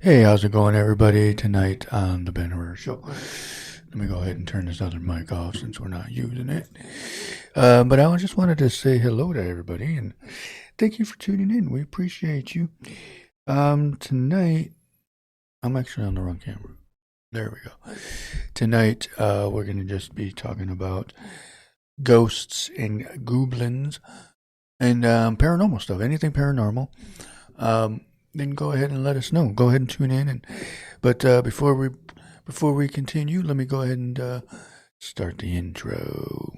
Hey, how's it going, everybody? Tonight on the Ben Herrera Show. Let me go ahead and turn this other mic off since we're not using it. But I just wanted to say hello to everybody and thank you for tuning in. We appreciate you. Tonight, I'm actually on the wrong camera. There we go. Tonight, we're going to just be talking about ghosts and goblins and paranormal stuff. Anything paranormal. Then go ahead and let us know. Go ahead and tune in. But before we continue, let me go ahead and start the intro.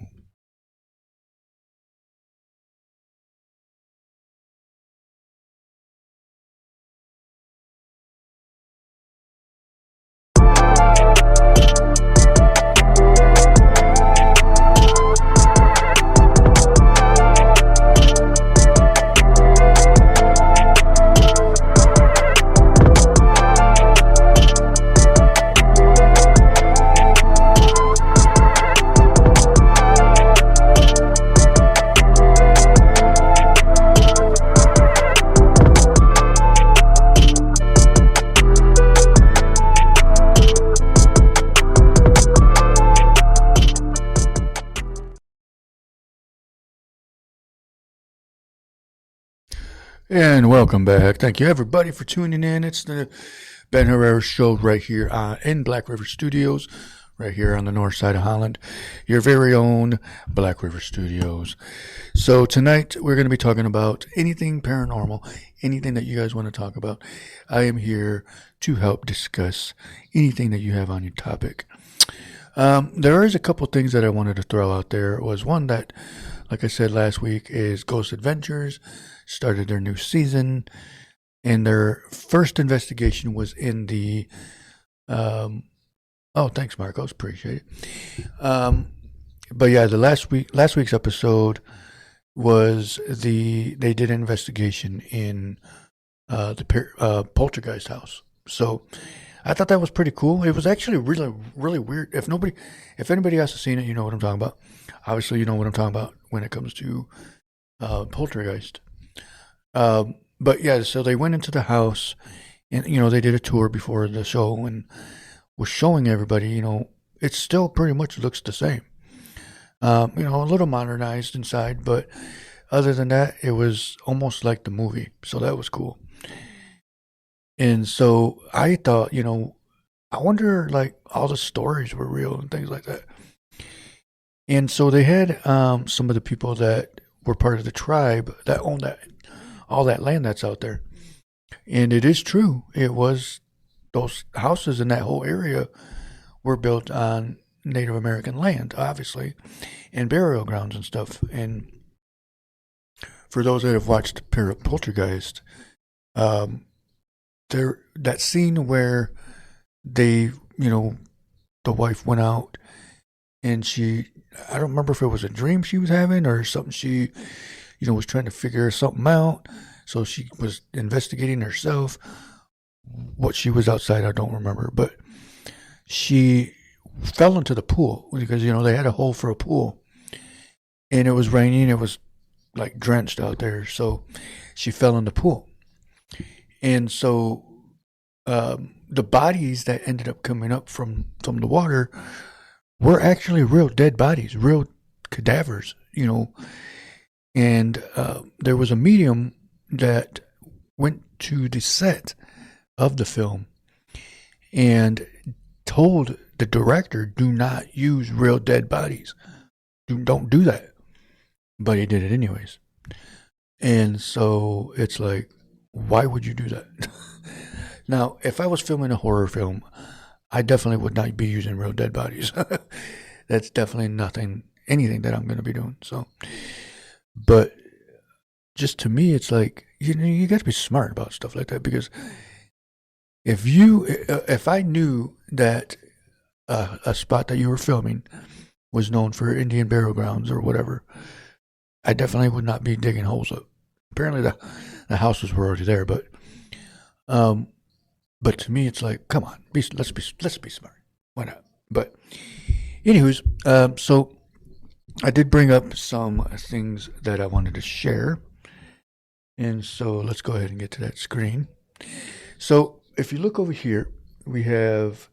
And welcome back. Thank you, everybody, for tuning in. It's the Ben Herrera Show right here in Black River Studios, right here on the north side of Holland. Your very own Black River Studios. So tonight, we're going to be talking about anything paranormal, anything that you guys want to talk about. I am here to help discuss anything that you have on your topic. There is a couple things that I wanted to throw out there. It was one that, like I said last week, is Ghost Adventures started their new season, and their first investigation was in the oh, thanks, Marcos, appreciate it. But yeah, the last week's episode was they did an investigation in the poltergeist house. So I thought that was pretty cool. It was actually really weird. If anybody else has seen it, you know what I'm talking about. Obviously, you know what I'm talking about when it comes to poltergeist. But yeah, so they went into the house, and they did a tour before the show, and was showing everybody. It still pretty much looks the same. A little modernized inside, but other than that, it was almost like the movie. So that was cool. And so I thought, I wonder, like, all the stories were real and things like that. And so they had some of the people that were part of the tribe that owned all that land that's out there. And it is true. It was, those houses in that whole area were built on Native American land, obviously, and burial grounds and stuff. And for those that have watched Poltergeist, that scene where they, the wife went out and I don't remember if it was a dream she was having or something she, was trying to figure something out. So she was investigating herself. What she was outside, I don't remember. But she fell into the pool because, they had a hole for a pool. And it was raining. It was like drenched out there. So she fell in the pool. And so the bodies that ended up coming up from the water were actually real dead bodies, real cadavers, And there was a medium that went to the set of the film and told the director, do not use real dead bodies. Don't do that. But he did it anyways. And so it's like, why would you do that? Now, if I was filming a horror film, I definitely would not be using real dead bodies. That's definitely anything that I'm going to be doing. So, but just to me, it's like, you got to be smart about stuff like that, because if I knew that a spot that you were filming was known for Indian burial grounds or whatever, I definitely would not be digging holes up. Apparently the houses were already there, but to me, it's like, come on, let's be smart. Why not? But anywho's, so I did bring up some things that I wanted to share. And so let's go ahead and get to that screen. So if you look over here, we have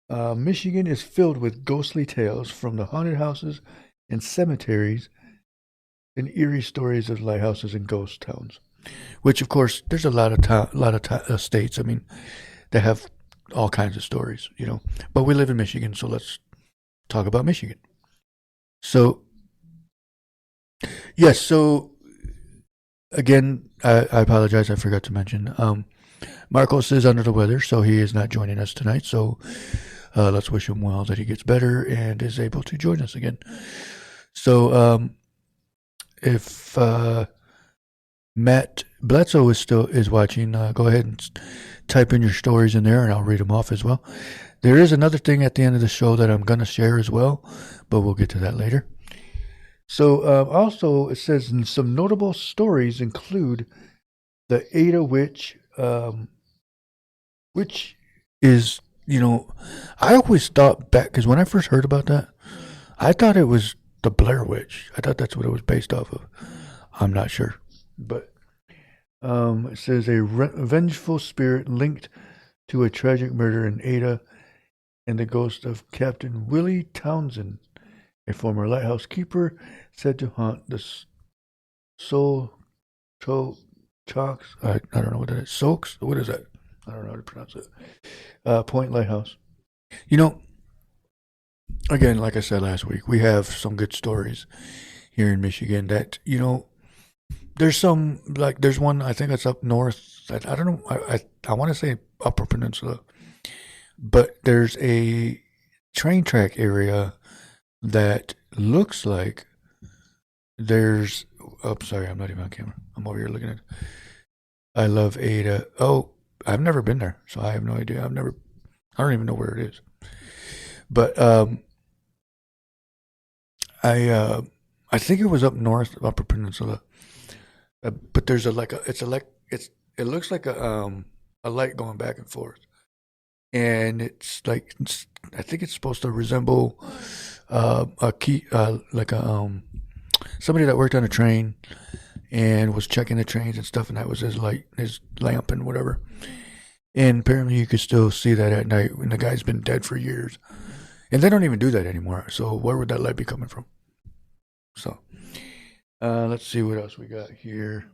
Michigan is filled with ghostly tales from the haunted houses and cemeteries and eerie stories of lighthouses and ghost towns. Which, of course, there's a lot of states. I mean, that have all kinds of stories, you know. But we live in Michigan, so let's talk about Michigan. So, yes. So again, I apologize. I forgot to mention. Marcos is under the weather, so he is not joining us tonight. So let's wish him well that he gets better and is able to join us again. So if Matt Bledsoe is watching, go ahead and type in your stories in there, and I'll read them off as well. There is another thing at the end of the show that I'm going to share as well, but we'll get to that later. So also, it says some notable stories include the Ada Witch, which is, you know, I always thought back, because when I first heard about that, I thought it was the Blair Witch. I thought that's what it was based off of. I'm not sure. But it says a vengeful spirit linked to a tragic murder in Ada and the ghost of Captain Willie Townsend, a former lighthouse keeper said to haunt the Chalks. I don't know what that is. Soaks? What is that? I don't know how to pronounce it. Point Lighthouse. You know, again, like I said last week, we have some good stories here in Michigan that, you know, there's some, like, there's one, I think it's up north. I don't know. I want to say Upper Peninsula. But there's a train track area that looks like there's. Oh, sorry, I'm not even on camera. I'm over here looking at. I love Ada. Oh, I've never been there, so I have no idea. I don't even know where it is. But I think it was up north, Upper Peninsula. But there's it looks like a light going back and forth, and I think it's supposed to resemble a key, somebody that worked on a train and was checking the trains and stuff, and that was his light, his lamp and whatever. And apparently you could still see that at night, and the guy's been dead for years. And they don't even do that anymore. So where would that light be coming from? So let's see what else we got here.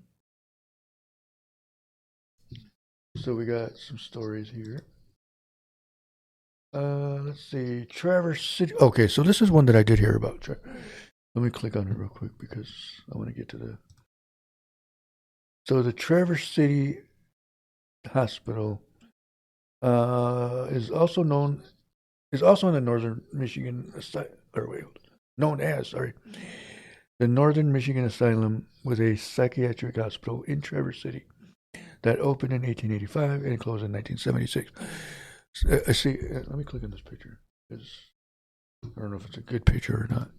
So we got some stories here. Let's see. Traverse City. Okay, so this is one that I did hear about. Let me click on it real quick because I want to get to the. So the Traverse City Hospital is also in the Northern Michigan known as the Northern Michigan Asylum was a psychiatric hospital in Traverse City that opened in 1885 and closed in 1976. See, let me click on this picture. I don't know if it's a good picture or not.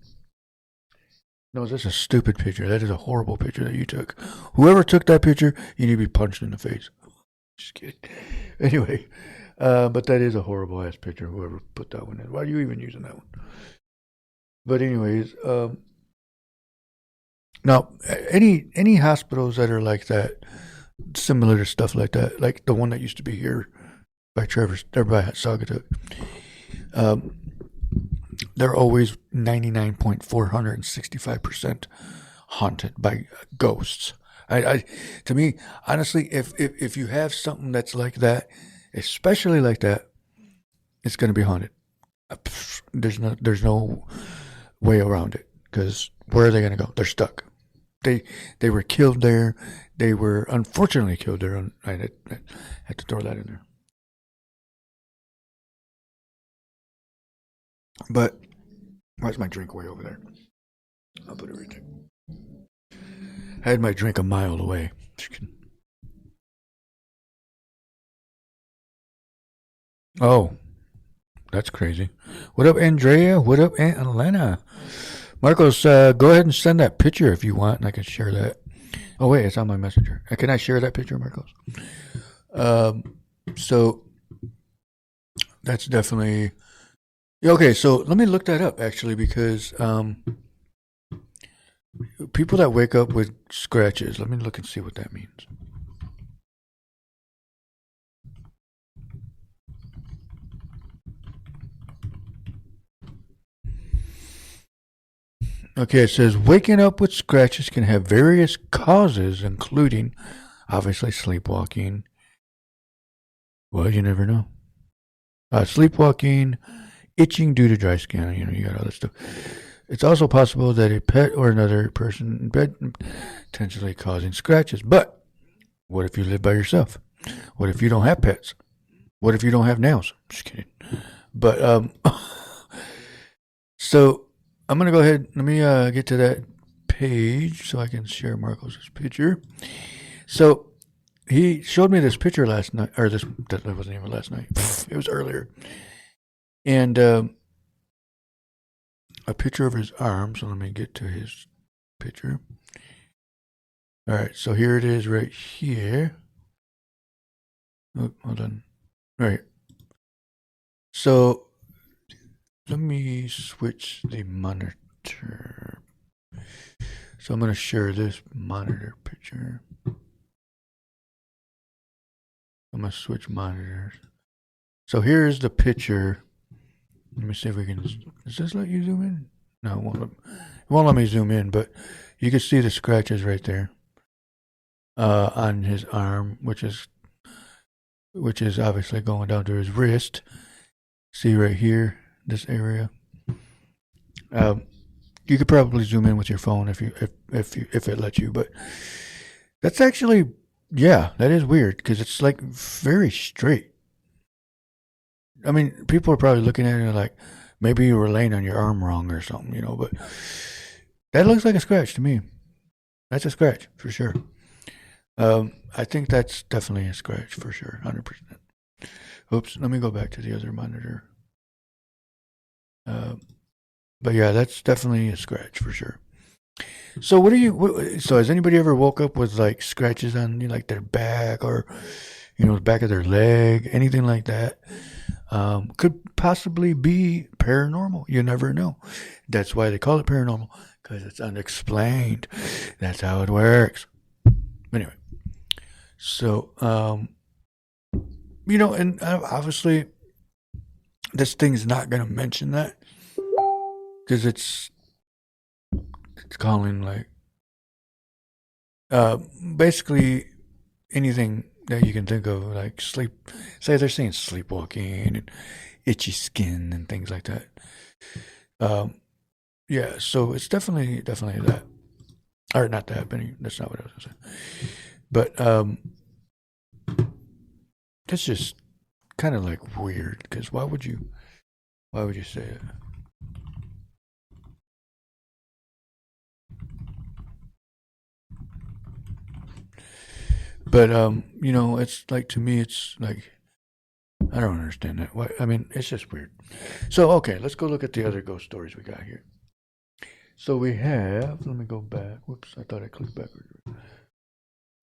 No, that's a stupid picture. That is a horrible picture that you took. Whoever took that picture, you need to be punched in the face. Just kidding. Anyway, but that is a horrible ass picture. Whoever put that one in. Why are you even using that one? But anyways, now any hospitals that are like that, similar to stuff like that, like the one that used to be here by Traverse, or by Saugatuck, they're always 99.465% haunted by ghosts. To me, honestly, if you have something that's like that, especially like that, it's going to be haunted. There's no way around it, because where are they going to go? They're stuck. They were killed there. They were unfortunately killed there. I had to throw that in there. But why's my drink way over there? I'll put it right there. I had my drink a mile away. Oh, that's crazy. What up, Andrea? What up, Aunt Elena? Marcos, go ahead and send that picture if you want, and I can share that. Oh, wait, it's on my messenger. Can I share that picture, Marcos? So that's definitely... Okay, so let me look that up, actually, because people that wake up with scratches, let me look and see what that means. Okay, it says waking up with scratches can have various causes, including obviously sleepwalking. Well, you never know. Sleepwalking, itching due to dry skin. You got all this stuff. It's also possible that a pet or another person in bed potentially causing scratches. But what if you live by yourself? What if you don't have pets? What if you don't have nails? Just kidding. But so I'm gonna go ahead. Let me get to that page so I can share Marcos' picture. So he showed me this picture last night, or that wasn't even last night. It was earlier, and a picture of his arm. So let me get to his picture. All right, so here it is right here. Oh, hold on. Right. So let me switch the monitor. So I'm going to share this monitor picture. I'm going to switch monitors. So here's the picture. Let me see if we can. Does this let you zoom in? No, it won't let me zoom in, but you can see the scratches right there on his arm, which is obviously going down to his wrist. See right here, this area. You could probably zoom in with your phone if it lets you, but that's actually, yeah, that is weird because it's like very straight. I mean, people are probably looking at it like maybe you were laying on your arm wrong or something, but that looks like a scratch to me. That's a scratch for sure. I think that's definitely a scratch for sure, 100%. Oops, let me go back to the other monitor. But yeah, that's definitely a scratch for sure. So so has anybody ever woke up with like scratches on like their back or the back of their leg, anything like that? Could possibly be paranormal. You never know. That's why they call it paranormal, because it's unexplained. That's how it works. Anyway, so and obviously this thing's not going to mention that because it's calling like basically anything that you can think of, like sleep. Say they're saying sleepwalking and itchy skin and things like that. Yeah, so it's definitely that, or not that, but that's not what I was going to say. But that's just kind of like weird because why would you say it? But it's like, to me, it's like I don't understand that. Why? I mean, it's just weird. So okay, let's go look at the other ghost stories we got here. So we have. Let me go back. Whoops, I thought I clicked backward.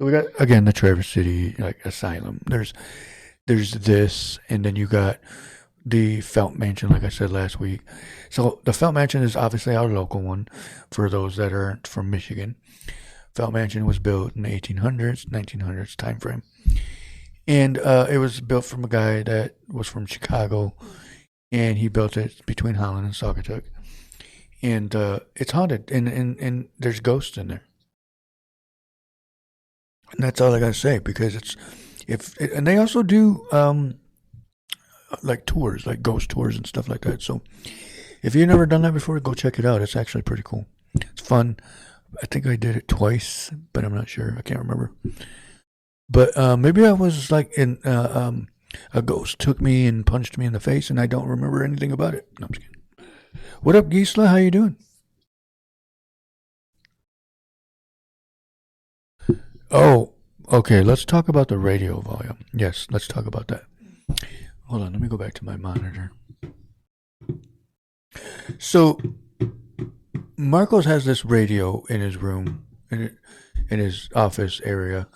So we got again the Traverse City asylum. There's this, and then you got the Felt Mansion, like I said last week. So the Felt Mansion is obviously our local one for those that aren't from Michigan. Felt Mansion was built in the 1900s time frame. And it was built from a guy that was from Chicago, and he built it between Holland and Saugatuck. And it's haunted, and there's ghosts in there. And that's all I gotta say, because and they also do like tours, like ghost tours and stuff like that. So if you've never done that before, go check it out. It's actually pretty cool. It's fun. I think I did it twice, but I'm not sure. I can't remember. But maybe I was like in a ghost took me and punched me in the face, and I don't remember anything about it. No, I'm just kidding. What up, Gisela? How you doing? Oh, okay. Let's talk about the radio volume. Yes, let's talk about that. Hold on. Let me go back to my monitor. So Marcos has this radio in his room, in his office area.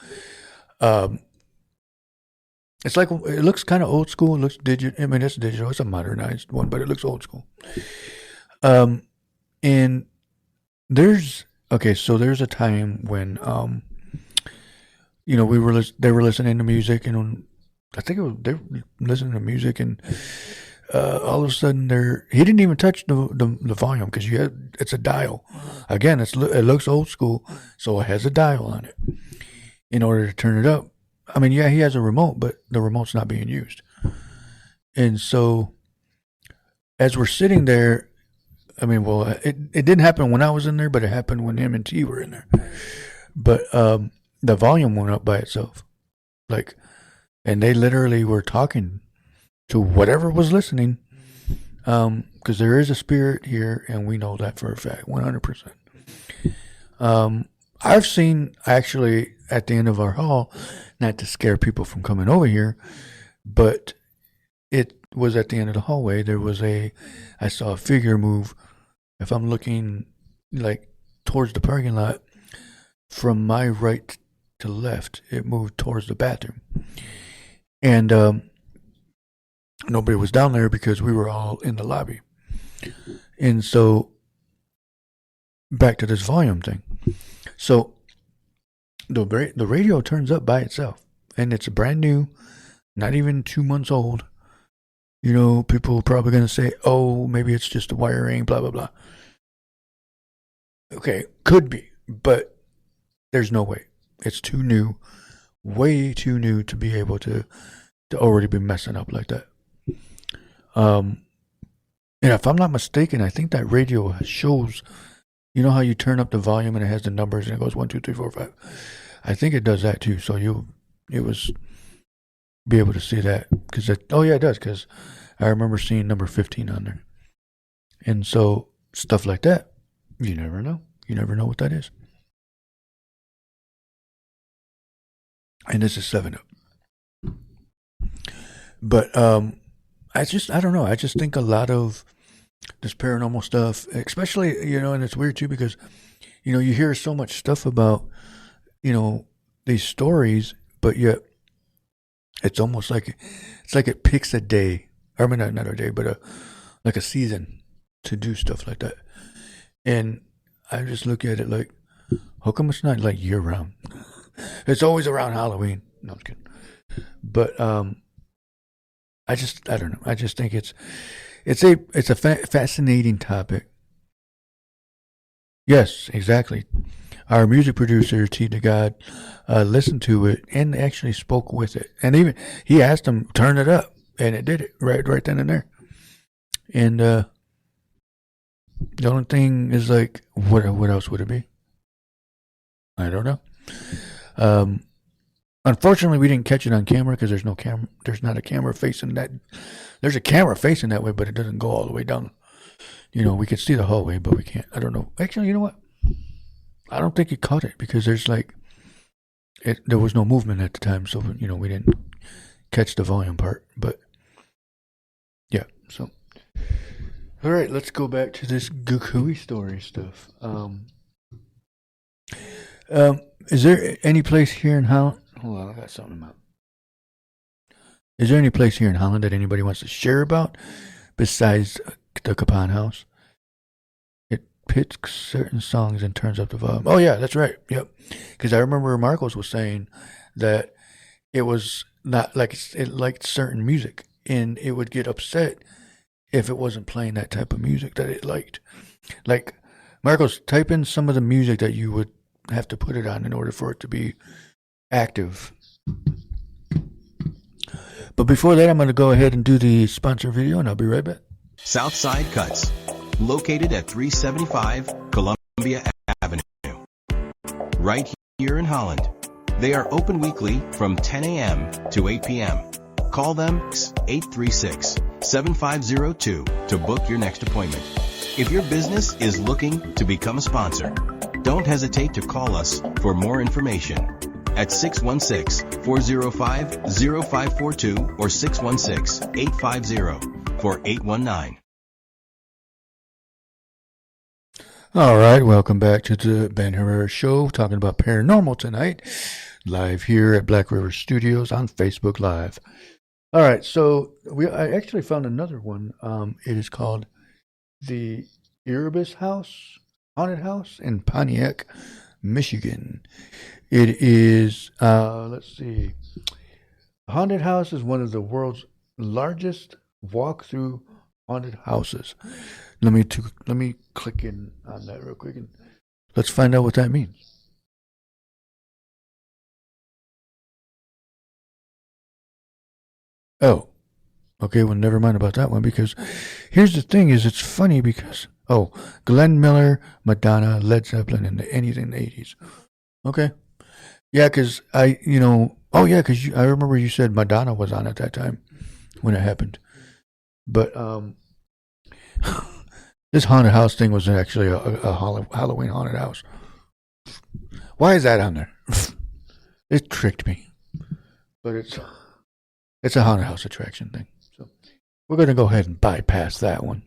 It's like, it looks kind of old school. It looks digital. I mean, it's digital. It's a modernized one, but it looks old school. And so there's a time when they were listening to music, and I think they were listening to music, and all of a sudden he didn't even touch the volume because it's a dial. Again, it looks old school, so it has a dial on it in order to turn it up. I mean, yeah, he has a remote, but the remote's not being used. And so as we're sitting there, I mean, well, it didn't happen when I was in there, but it happened when him and T were in there. But the volume went up by itself. And they literally were talking to whatever was listening, because there is a spirit here, and we know that for a fact, 100%. I've seen, actually, at the end of our hall, not to scare people from coming over here, but it was at the end of the hallway. I saw a figure move. If I'm looking towards the parking lot, from my right to left, it moved towards the bathroom. And nobody was down there because we were all in the lobby. And so, back to this volume thing. So, the radio turns up by itself. And it's brand new, not even 2 months old. You know, people are probably going to say, oh, maybe it's just the wiring, blah, blah, blah. Okay, could be. But there's no way. It's too new. Way too new to be able to already be messing up like that. And if I'm not mistaken, I think that radio shows, you know how you turn up the volume and it has the numbers and it goes 1, 2, 3, 4, 5. I think it does that too. So it was be able to see that because it does, because I remember seeing number 15 on there. And so stuff like that, you never know. You never know what that is. And this is 7-Up. But I don't know. I just think a lot of this paranormal stuff, especially, and it's weird too because, you hear so much stuff about, these stories, but yet it's almost like it picks a day. I mean, not a day, but a season to do stuff like that. And I just look at it like, how come it's not like year round? It's always around Halloween. No, I'm kidding. But I don't know. I just think it's a fascinating topic. Yes, exactly. Our music producer, T to God, listened to it and actually spoke with it. And even he asked him, turn it up. And it did it right then and there. And the only thing is what else would it be? I don't know. Unfortunately, we didn't catch it on camera because there's no camera. There's not a camera facing that. There's a camera facing that way, but it doesn't go all the way down. We could see the hallway, but we can't. I don't know. Actually, you know what? I don't think he caught it because there was no movement at the time, so we didn't catch the volume part. But yeah, so all right, let's go back to this Gukui story stuff. Is there any place here in Holland? Hold on, I got something about. Is there any place here in Holland that anybody wants to share about besides the Capon House? It picks certain songs and turns up the volume. Oh yeah, that's right. Yep. Because I remember Marcos was saying that it was not it liked certain music, and it would get upset if it wasn't playing that type of music that it liked. Like, Marcos, type in some of the music that you would have to put it on in order for it to be active. But before that, I'm going to go ahead and do the sponsor video, and I'll be right back. Southside Cuts, located at 375 Columbia Avenue, right here in Holland. They are open weekly from 10 a.m. to 8 p.m. Call them 836-7502 to book your next appointment. If your business is looking to become a sponsor, don't hesitate to call us for more information at 616-405-0542 or 616-850-4819. All right, welcome back to the Ben Herrera Show, talking about paranormal tonight, live here at Black River Studios on Facebook Live. All right, so I actually found another one. It is called the Erebus House, Haunted House in Pontiac, Michigan. It is, let's see, Haunted House is one of the world's largest walk through haunted houses. Let me click in on that real quick and let's find out what that means. Oh, okay. Well, never mind about that one because here's the thing: is it's funny because Glenn Miller, Madonna, Led Zeppelin, and anything in the 80s. Okay, yeah, because I remember you said Madonna was on at that time when it happened, but this haunted house thing was actually a Halloween haunted house. Why is that on there? It tricked me, but it's a haunted house attraction thing. So we're going to go ahead and bypass that one.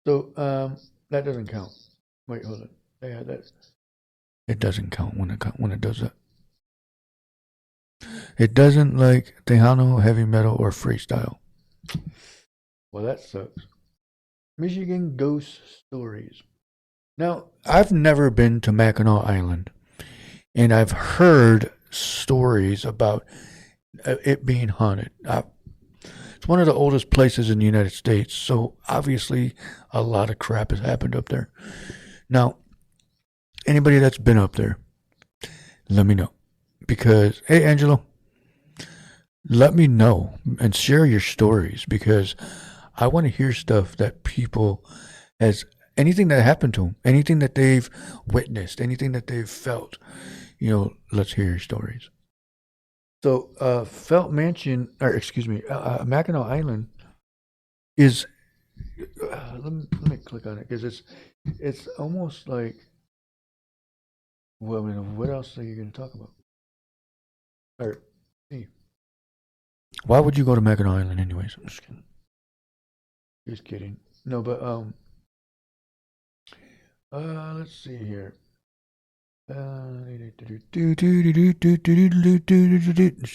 So that doesn't count. Wait, hold on. Yeah, it doesn't count when it does that. It doesn't like Tejano, heavy metal, or freestyle. Well, that sucks. Michigan Ghost Stories. Now, I've never been to Mackinac Island, and I've heard stories about it being haunted. It's one of the oldest places in the United States, so obviously a lot of crap has happened up there. Now, anybody that's been up there, let me know. Because, hey, Angelo, let me know and share your stories because I want to hear stuff that people anything that happened to them, anything that they've witnessed, anything that they've felt. Let's hear your stories. So, Mackinac Island is. Let me click on it because it's almost like. Well, I mean, what else are you going to talk about? Or, see. Why would you go to Mackinac Island, anyways? I'm just kidding. Just kidding. No, but let's see here. Just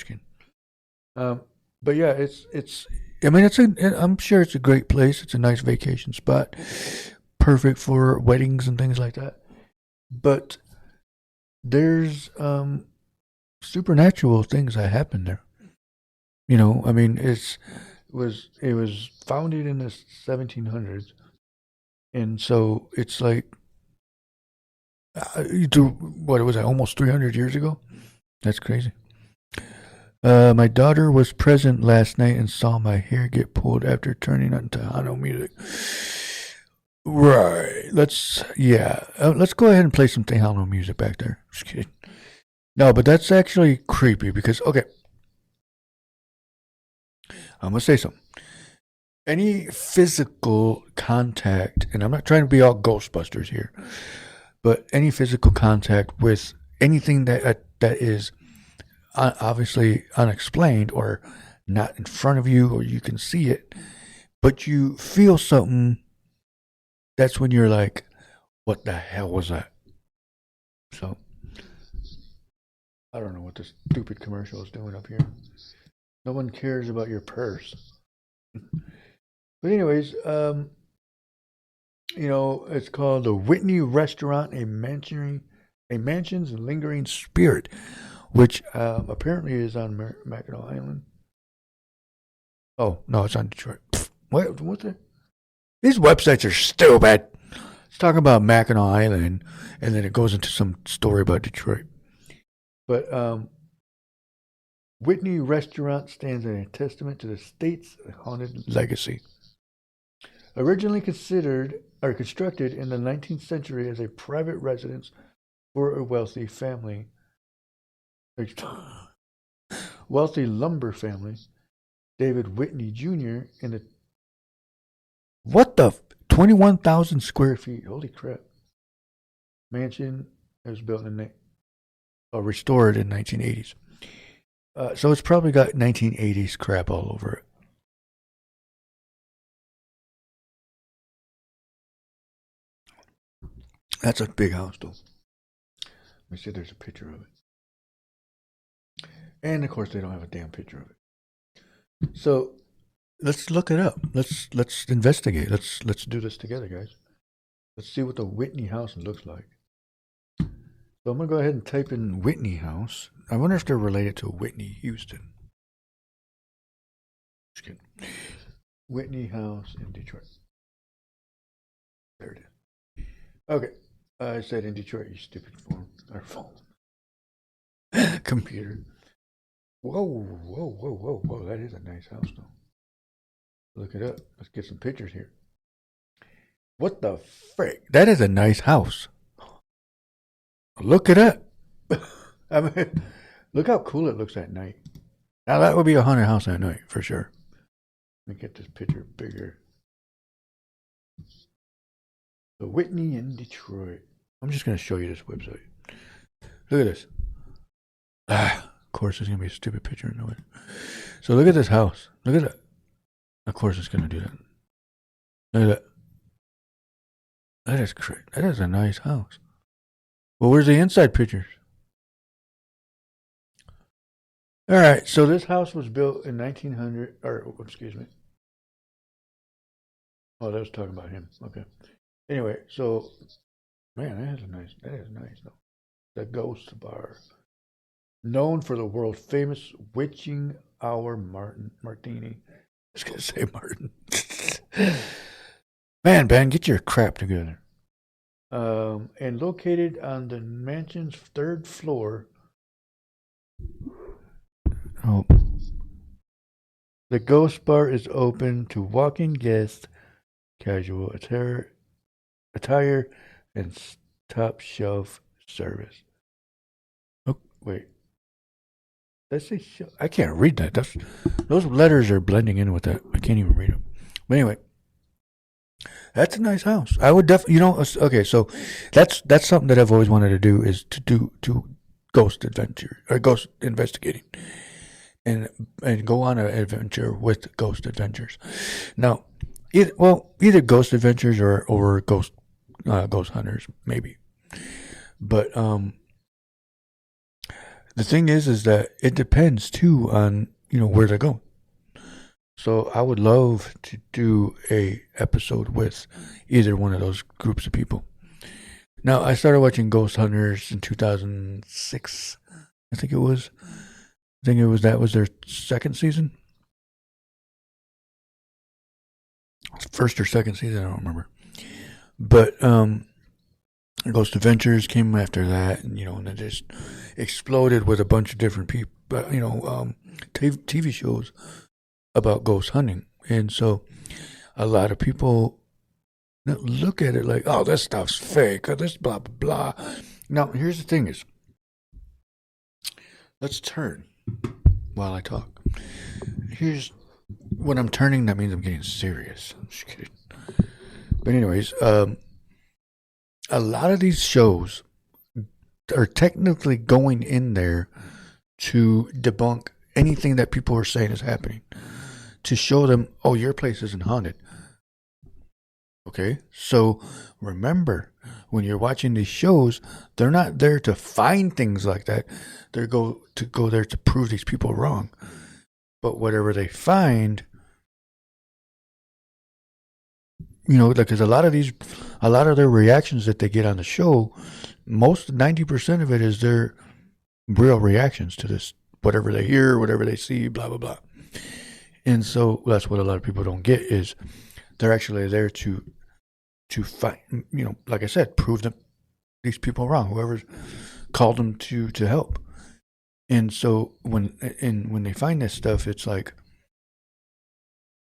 kidding. But yeah, it's. I mean, I'm sure it's a great place. It's a nice vacation spot, perfect for weddings and things like that. But there's supernatural things that happen there. I mean, it was founded in the 1700s, and so it's like. What was that? Almost 300 years ago. That's crazy. My daughter was present last night and saw my hair get pulled after turning on Tejano music. Right. Let's go ahead and play some Tejano music back there. Just kidding. No, but that's actually creepy because okay, I'm gonna say something. Any physical contact, and I'm not trying to be all Ghostbusters here. But any physical contact with anything that is obviously unexplained or not in front of you or you can see it, but you feel something, that's when you're like, what the hell was that? So, I don't know what this stupid commercial is doing up here. No one cares about your purse. But anyways, it's called the Whitney Restaurant, a mansion's lingering spirit, which apparently is on Mackinac Island. Oh no, it's on Detroit. What the? These websites are stupid. It's talking about Mackinac Island, and then it goes into some story about Detroit. But Whitney Restaurant stands as a testament to the state's haunted legacy. Originally constructed in the 19th century as a private residence for a wealthy family, wealthy lumber family, David Whitney Jr. in the 21,000 square feet. Holy crap! Mansion was built restored in 1980s. So it's probably got 1980s crap all over it. That's a big house, though. Let me see if there's a picture of it. And of course, they don't have a damn picture of it. So let's look it up. Let's investigate. Let's do this together, guys. Let's see what the Whitney house looks like. So I'm gonna go ahead and type in Whitney house. I wonder if they're related to Whitney Houston. Just kidding. Whitney House in Detroit. There it is. Okay. I said in Detroit, you stupid phone. Or phone. Computer. Whoa, whoa, whoa, whoa, whoa. That is a nice house, though. Look it up. Let's get some pictures here. What the frick? That is a nice house. Look it up. I mean, look how cool it looks at night. Now, that would be a haunted house at night, for sure. Let me get this picture bigger. The Whitney in Detroit. I'm just going to show you this website. Look at this. Of course, there's going to be a stupid picture in the way. So look at this house. Look at that. Of course, it's going to do that. Look at that. That is great. That is a nice house. Well, where's the inside pictures? All right. So this house was built in 1900. Or excuse me. Oh, that was talking about him. Okay. Anyway, so man, that is nice. Though. The Ghost Bar, known for the world famous witching hour martini. I was gonna say Martin. Man, Ben, get your crap together. And located on the mansion's third floor. Oh, the Ghost Bar is open to walk-in guests, casual attire, and top-shelf service. Oh, wait. Let's say I can't read that. Those letters are blending in with that. I can't even read them. But anyway, that's a nice house. I would definitely, okay. So that's something that I've always wanted to do is to ghost adventure or ghost investigating, and go on an adventure with Ghost Adventures. Now, either Ghost Adventures or Ghost Hunters maybe, but the thing is that it depends too on where they're going. So I would love to do a episode with either one of those groups of people. Now I started watching Ghost Hunters in 2006. I think it was that was their second season, first or second season. I don't remember, but Ghost Adventures came after that, and and it just exploded with a bunch of different people, TV shows about ghost hunting, and so a lot of people look at it like, oh, this stuff's fake, or this blah blah blah. Now, here's the thing: is let's turn while I talk. Here's when I'm turning. That means I'm getting serious. I'm just kidding. But anyways, a lot of these shows are technically going in there to debunk anything that people are saying is happening, to show them, oh, your place isn't haunted. Okay, so remember, when you're watching these shows, they're not there to find things like that. They're go there to prove these people wrong. But whatever they find, because a lot of their reactions that they get on the show, 90% of it is their real reactions to this, whatever they hear, whatever they see, blah blah blah. And so that's what a lot of people don't get, is they're actually there to find, like I said, prove these people wrong, whoever called them to help. And so when they find this stuff, it's like,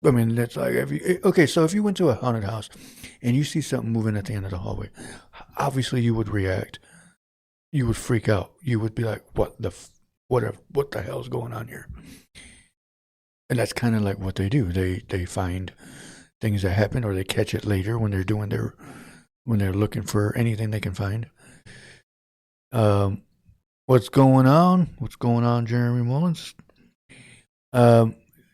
I mean, that's like, so if you went to a haunted house and you see something moving at the end of the hallway, obviously you would react. You would freak out. You would be like, what the hell is going on here? And that's kind of like what they do. They find things that happen, or they catch it later when they're looking for anything they can find. What's going on? What's going on, Jeremy Mullins?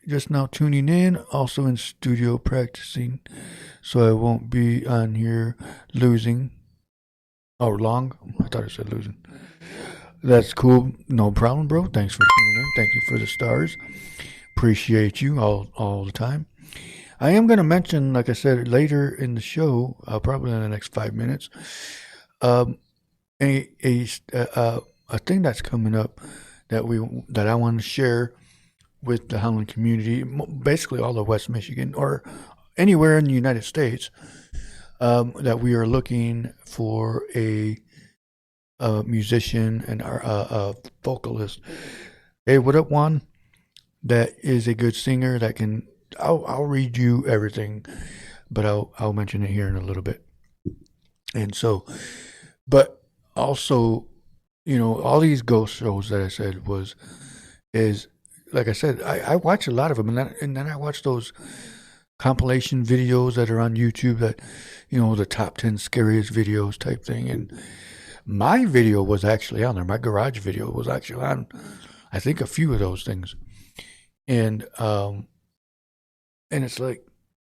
Just now tuning in, also in studio practicing, so I won't be on here losing. Oh, long? I thought I said losing. That's cool. No problem, bro. Thanks for tuning in. Thank you for the stars. Appreciate you all the time. I am going to mention, like I said, later in the show, probably in the next 5 minutes, a thing that's coming up that I want to share with the Howland community, basically all of West Michigan or anywhere in the United States, that we are looking for a musician and a vocalist. Hey, what up, Juan? That is a good singer that can. I'll read you everything, but I'll mention it here in a little bit. And so, but also, all these ghost shows that I said is like I said, I watch a lot of them, and then I watch those compilation videos that are on YouTube that, the top 10 scariest videos type thing. And my video was actually on there. My garage video was actually on, I think, a few of those things. And it's like,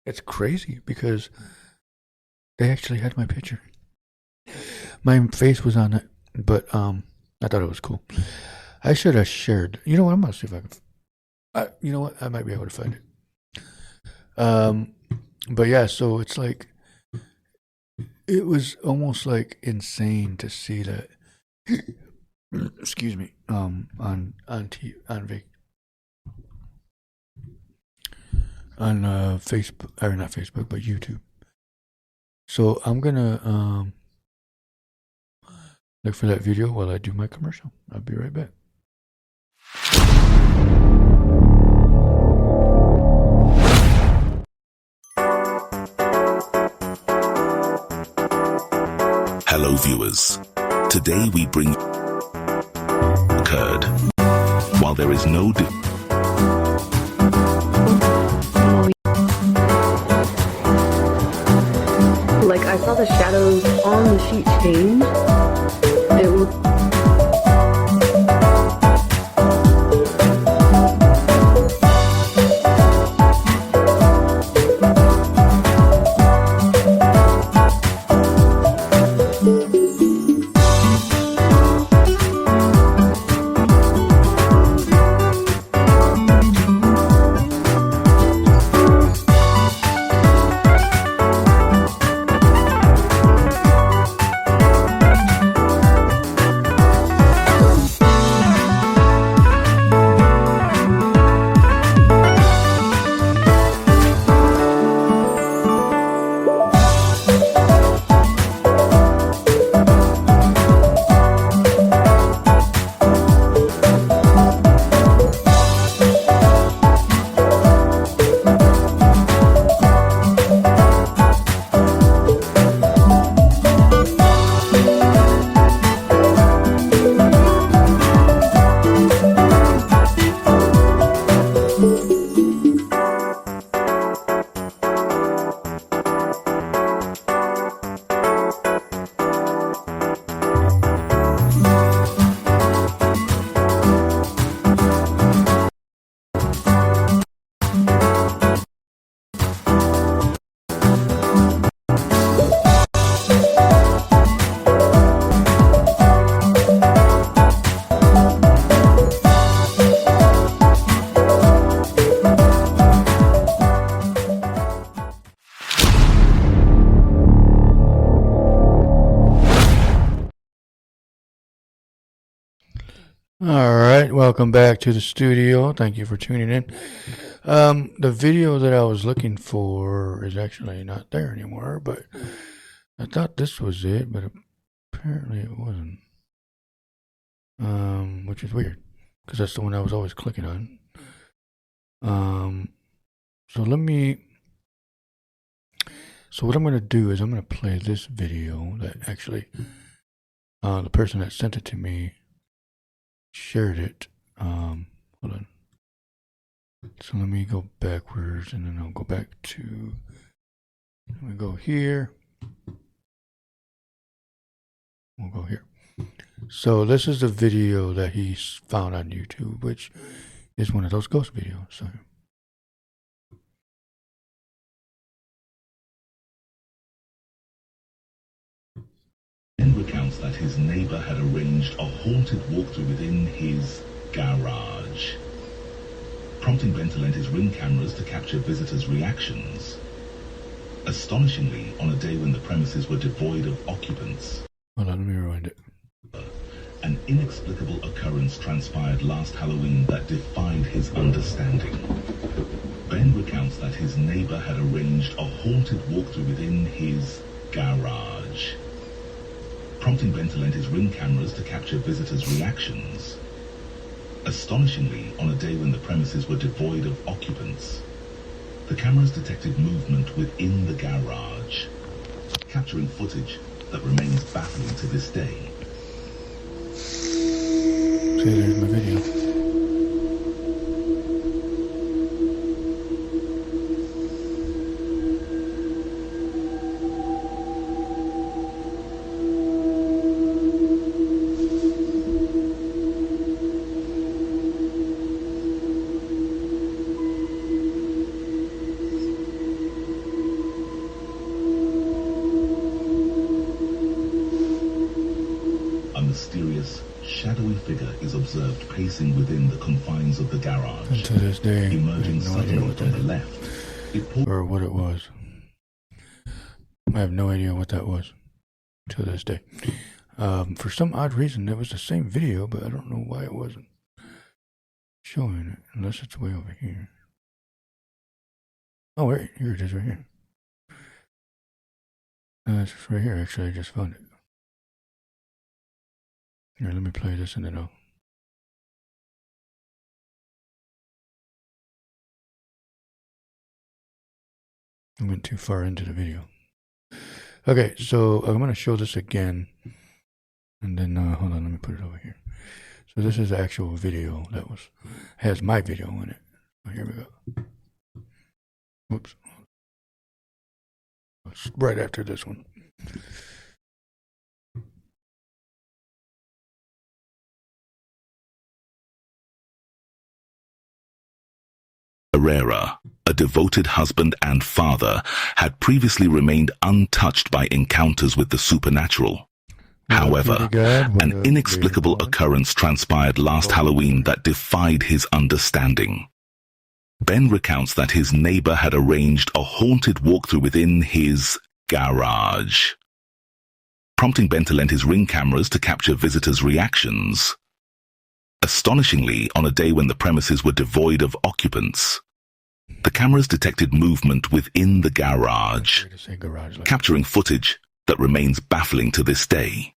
it's crazy because they actually had my picture. My face was on it, but I thought it was cool. I should have shared. You know what? I'm going to see if I can. You know what? I might be able to find it. But yeah, so it's like, it was almost like insane to see that. Excuse me. On Facebook, or not Facebook, but YouTube. So I'm gonna look for that video while I do my commercial. I'll be right back. Hello viewers, today we bring occurred. While there is no like I saw the shadows on the sheet change. It was All right, welcome back to the studio. Thank you for tuning in. The video that I was looking for is actually not there anymore, but I thought this was it, but apparently it wasn't. Which is weird, because that's the one I was always clicking on. So what I'm going to do is I'm going to play this video that actually, the person that sent it to me shared it. Hold on. So let me go backwards, and then I'll go back to. Let me go here. We'll go here. So this is the video that he found on YouTube, which is one of those ghost videos. So. Ben recounts that his neighbor had arranged a haunted walkthrough within his garage, prompting Ben to lend his Ring cameras to capture visitors' reactions. Astonishingly, on a day when the premises were devoid of occupants, Hold on, let me rewind it. an An inexplicable occurrence transpired last Halloween that defied his understanding. Ben recounts that his neighbor had arranged a haunted walkthrough within his garage, prompting Ben to lend his Ring cameras to capture visitors' reactions. Astonishingly, on a day when the premises were devoid of occupants, the cameras detected movement within the garage, capturing footage that remains baffling to this day. See, there's my video. Mysterious, shadowy figure is observed pacing within the confines of the garage. And to this day, emerging I have no idea suddenly what from that the left. or what it was. I have no idea what that was to this day. For some odd reason, it was the same video, but I don't know why it wasn't showing it, unless it's way over here. Oh, wait, here it is right here. It's right here, actually, I just found it. Here, let me play this and then I'll... I went too far into the video. Okay, so I'm going to show this again. And then, hold on, let me put it over here. So this is the actual video that has my video in it. Oh, here we go. Whoops. It's right after this one. Herrera, a devoted husband and father, had previously remained untouched by encounters with the supernatural. However, an inexplicable occurrence transpired last Halloween that defied his understanding. Ben recounts that his neighbor had arranged a haunted walkthrough within his garage, prompting Ben to lend his Ring cameras to capture visitors' reactions. Astonishingly, on a day when the premises were devoid of occupants, the cameras detected movement within the garage, capturing footage that remains baffling to this day.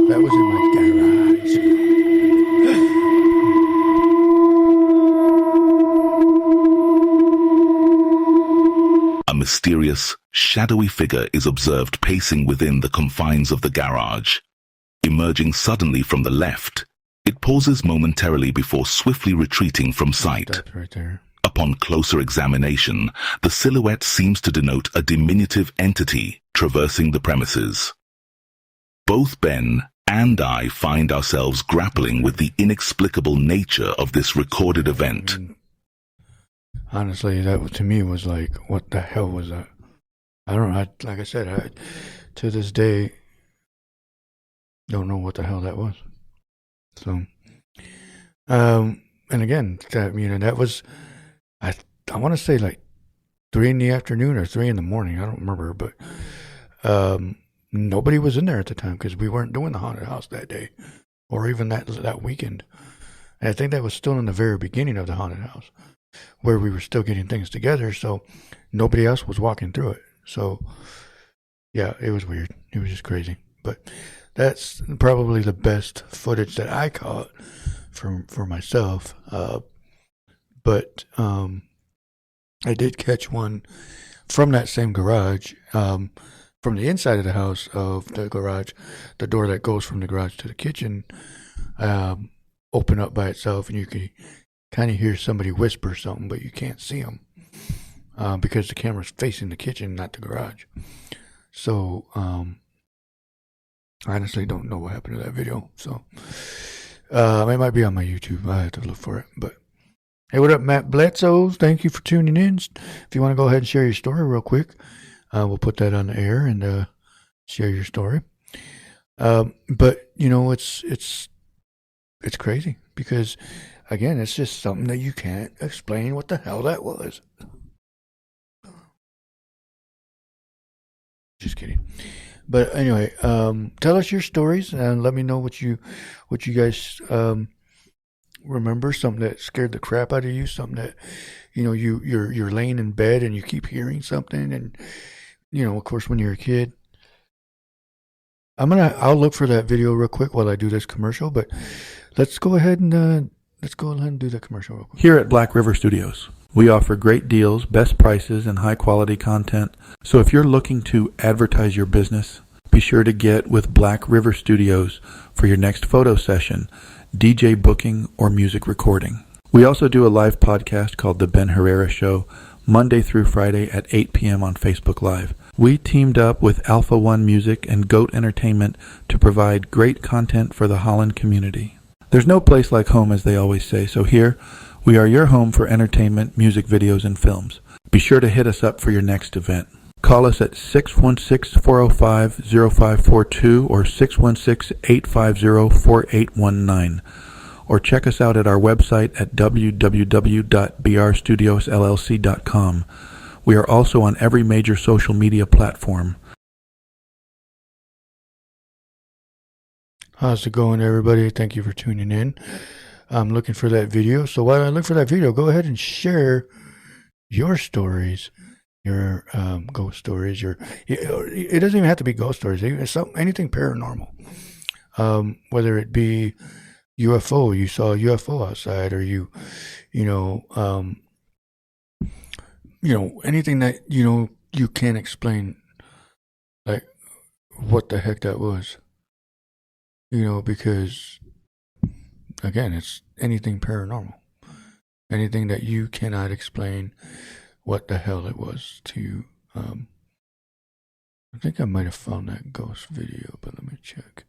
That was in my garage. A mysterious, shadowy figure is observed pacing within the confines of the garage. Emerging suddenly from the left, it pauses momentarily before swiftly retreating from sight. That's right there. Upon closer examination, the silhouette seems to denote a diminutive entity traversing the premises. Both Ben and I find ourselves grappling with the inexplicable nature of this recorded event. I mean, honestly, that to me was like, what the hell was that? I don't know. Like I said, to this day, don't know what the hell that was. So, and again, that was, I want to say like 3 in the afternoon or 3 in the morning. I don't remember, but nobody was in there at the time because we weren't doing the haunted house that day, or even that weekend. And I think that was still in the very beginning of the haunted house, where we were still getting things together. So nobody else was walking through it. So yeah, it was weird. It was just crazy. But that's probably the best footage that I caught for myself. But I did catch one from that same garage, from the inside of the house of the garage. The door that goes from the garage to the kitchen open up by itself, and you can kind of hear somebody whisper something, but you can't see them because the camera's facing the kitchen, not the garage. So I honestly don't know what happened to that video. So it might be on my YouTube. I have to look for it. But hey, what up, Matt Bledsoe? Thank you for tuning in. If you want to go ahead and share your story real quick, we'll put that on the air and share your story. But you know, it's crazy because, again, it's just something that you can't explain what the hell that was. Just kidding. But anyway, tell us your stories and let me know what you guys remember. Something that scared the crap out of you. Something that, you know, you're laying in bed and you keep hearing something, and you know, of course, when you're a kid. I'll look for that video real quick while I do this commercial. But let's go ahead and do the commercial real quick. Here at Black River Studios, we offer great deals, best prices, and high-quality content. So if you're looking to advertise your business, be sure to get with Black River Studios for your next photo session, DJ booking, or music recording. We also do a live podcast called The Ben Herrera Show, Monday through Friday at 8 p.m. on Facebook Live. We teamed up with Alpha One Music and Goat Entertainment to provide great content for the Holland community. There's no place like home, as they always say, so here, we are your home for entertainment, music videos, and films. Be sure to hit us up for your next event. Call us at 616-405-0542 or 616-850-4819. Or check us out at our website at www.brstudiosllc.com. We are also on every major social media platform. How's it going, everybody? Thank you for tuning in. I'm looking for that video. So while I look for that video, go ahead and share your stories, your ghost stories. It doesn't even have to be ghost stories. Anything paranormal. Whether it be UFO, you saw a UFO outside, or you know, anything that, you know, you can't explain, like what the heck that was, you know, because again, it's anything paranormal, anything that you cannot explain what the hell it was to you. I think I might have found that ghost video, but let me check.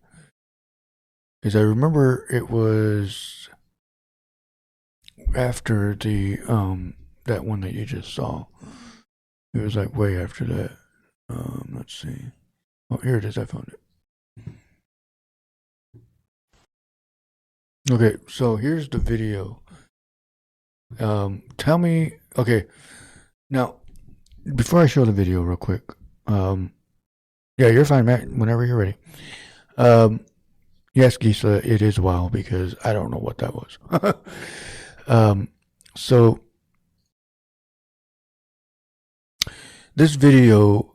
Because I remember it was after the that one that you just saw. It was like way after that. Let's see. Oh, here it is. I found it. Okay, so here's the video. Tell me. Okay, now before I show the video, real quick. Yeah, you're fine, Matt. Whenever you're ready. Yes, Gisela, it is wild because I don't know what that was. So this video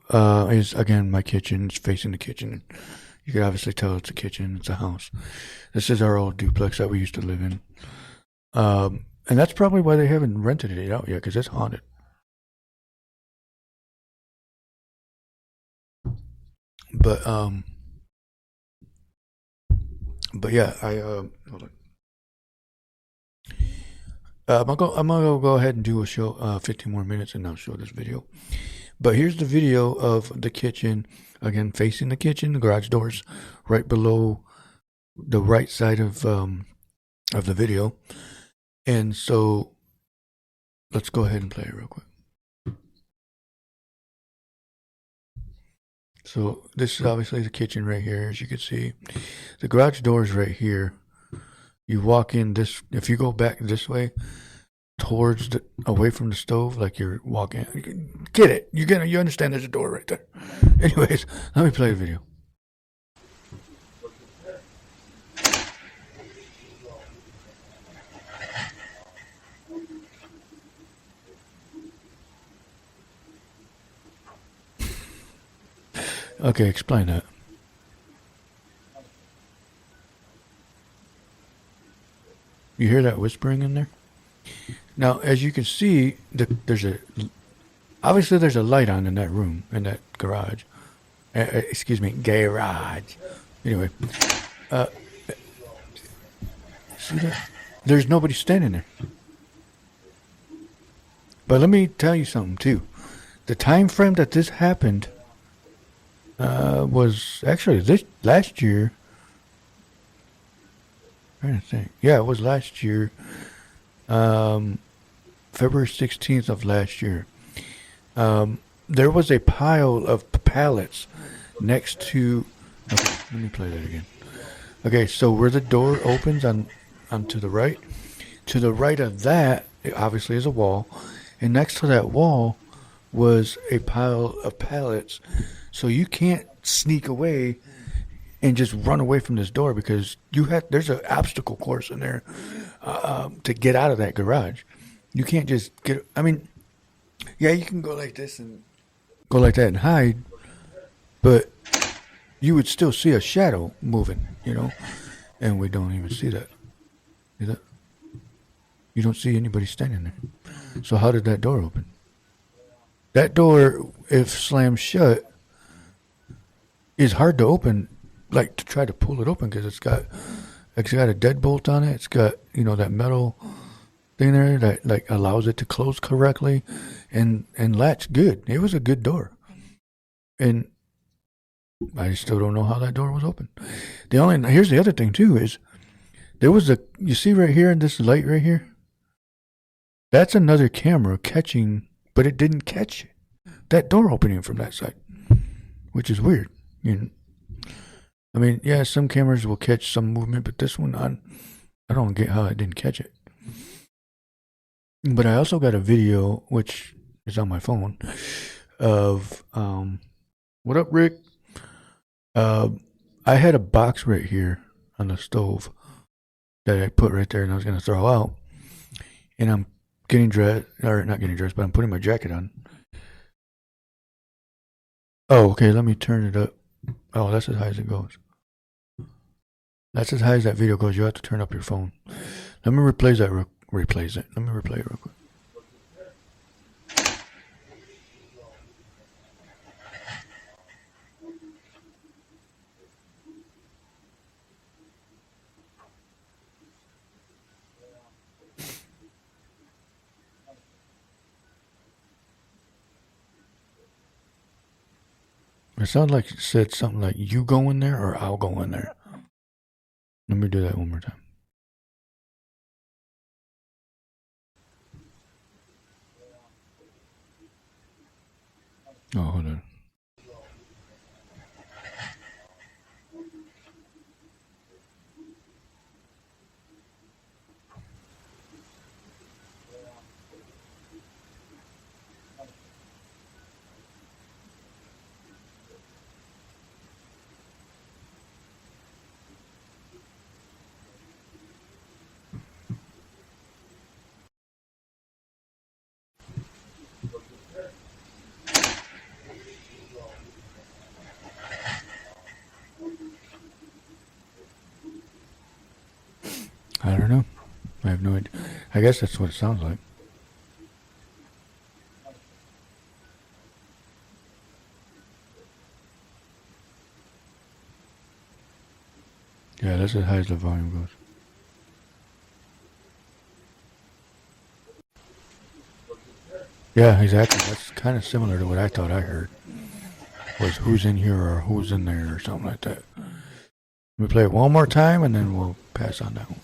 is, again, my kitchen. It's facing the kitchen. You can obviously tell it's a kitchen. It's a house. This is our old duplex that we used to live in. And that's probably why they haven't rented it out yet, because it's haunted. But yeah, hold on. I'm gonna go ahead and do a show, 15 more minutes, and I'll show this video. But here's the video of the kitchen, again facing the kitchen. The garage doors right below the right side of the video, and so let's go ahead and play it real quick. So this is obviously the kitchen right here, as you can see. The garage door is right here. You walk in this, if you go back this way, towards away from the stove, like you're walking. Get it? You understand there's a door right there. Anyways, let me play the video. Okay, explain that. You hear that whispering in there? Now, as you can see, there's a light on in that room, in that garage. Excuse me, garage. Anyway, see that? There's nobody standing there. But let me tell you something too. The time frame that this happened was actually this last year. I'm trying to think. Yeah, it was last year. February 16th of last year. there was a pile of pallets next to. Okay, let me play that again. Okay, so where the door opens on to the right, of that, it obviously is a wall, and next to that wall was a pile of pallets. So you can't sneak away and just run away from this door because there's an obstacle course in there to get out of that garage. You can't just get. I mean, yeah, you can go like this and go like that and hide, but you would still see a shadow moving, and we don't even see that. See that? You don't see anybody standing there. So how did that door open? That door, if slammed shut, is hard to open, like to try to pull it open because it's got a deadbolt on it. It's got that metal thing there that like allows it to close correctly and latch good. It was a good door, and I still don't know how that door was open. Here's the other thing too is there was you see right here in this light right here. That's another camera catching, but it didn't catch that door opening from that side, which is weird. I mean, yeah, some cameras will catch some movement, but this one, I don't get how it didn't catch it. But I also got a video, which is on my phone, of what up, Rick? I had a box right here on the stove that I put right there, and I was gonna throw out, and I'm getting dressed, or not getting dressed, but I'm putting my jacket on. Oh, okay, let me turn it up. Oh, that's as high as it goes. That's as high as that video goes. You have to turn up your phone. Let me replace that. Replace it. Let me replay it real quick. It sounds like it said something like, you go in there or I'll go in there. Let me do that one more time. Oh, hold on. I don't know. I have no idea. I guess that's what it sounds like. Yeah, that's as high as the volume goes. Yeah, exactly. That's kind of similar to what I thought I heard. Was who's in here or who's in there or something like that. Let me play it one more time and then we'll pass on that one.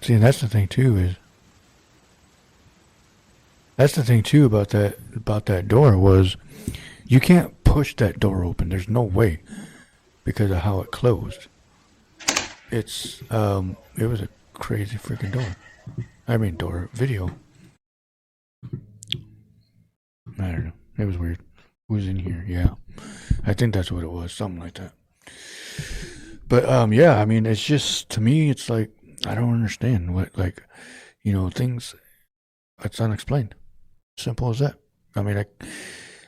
See, and that's the thing too about that door was you can't push that door open. There's no way because of how it closed. It was a crazy freaking door. I mean video. I don't know. It was weird. Who's in here? Yeah. I think that's what it was. Something like that. But yeah, I mean, it's just, to me, it's like, I don't understand what, like, things, it's unexplained. Simple as that. I mean,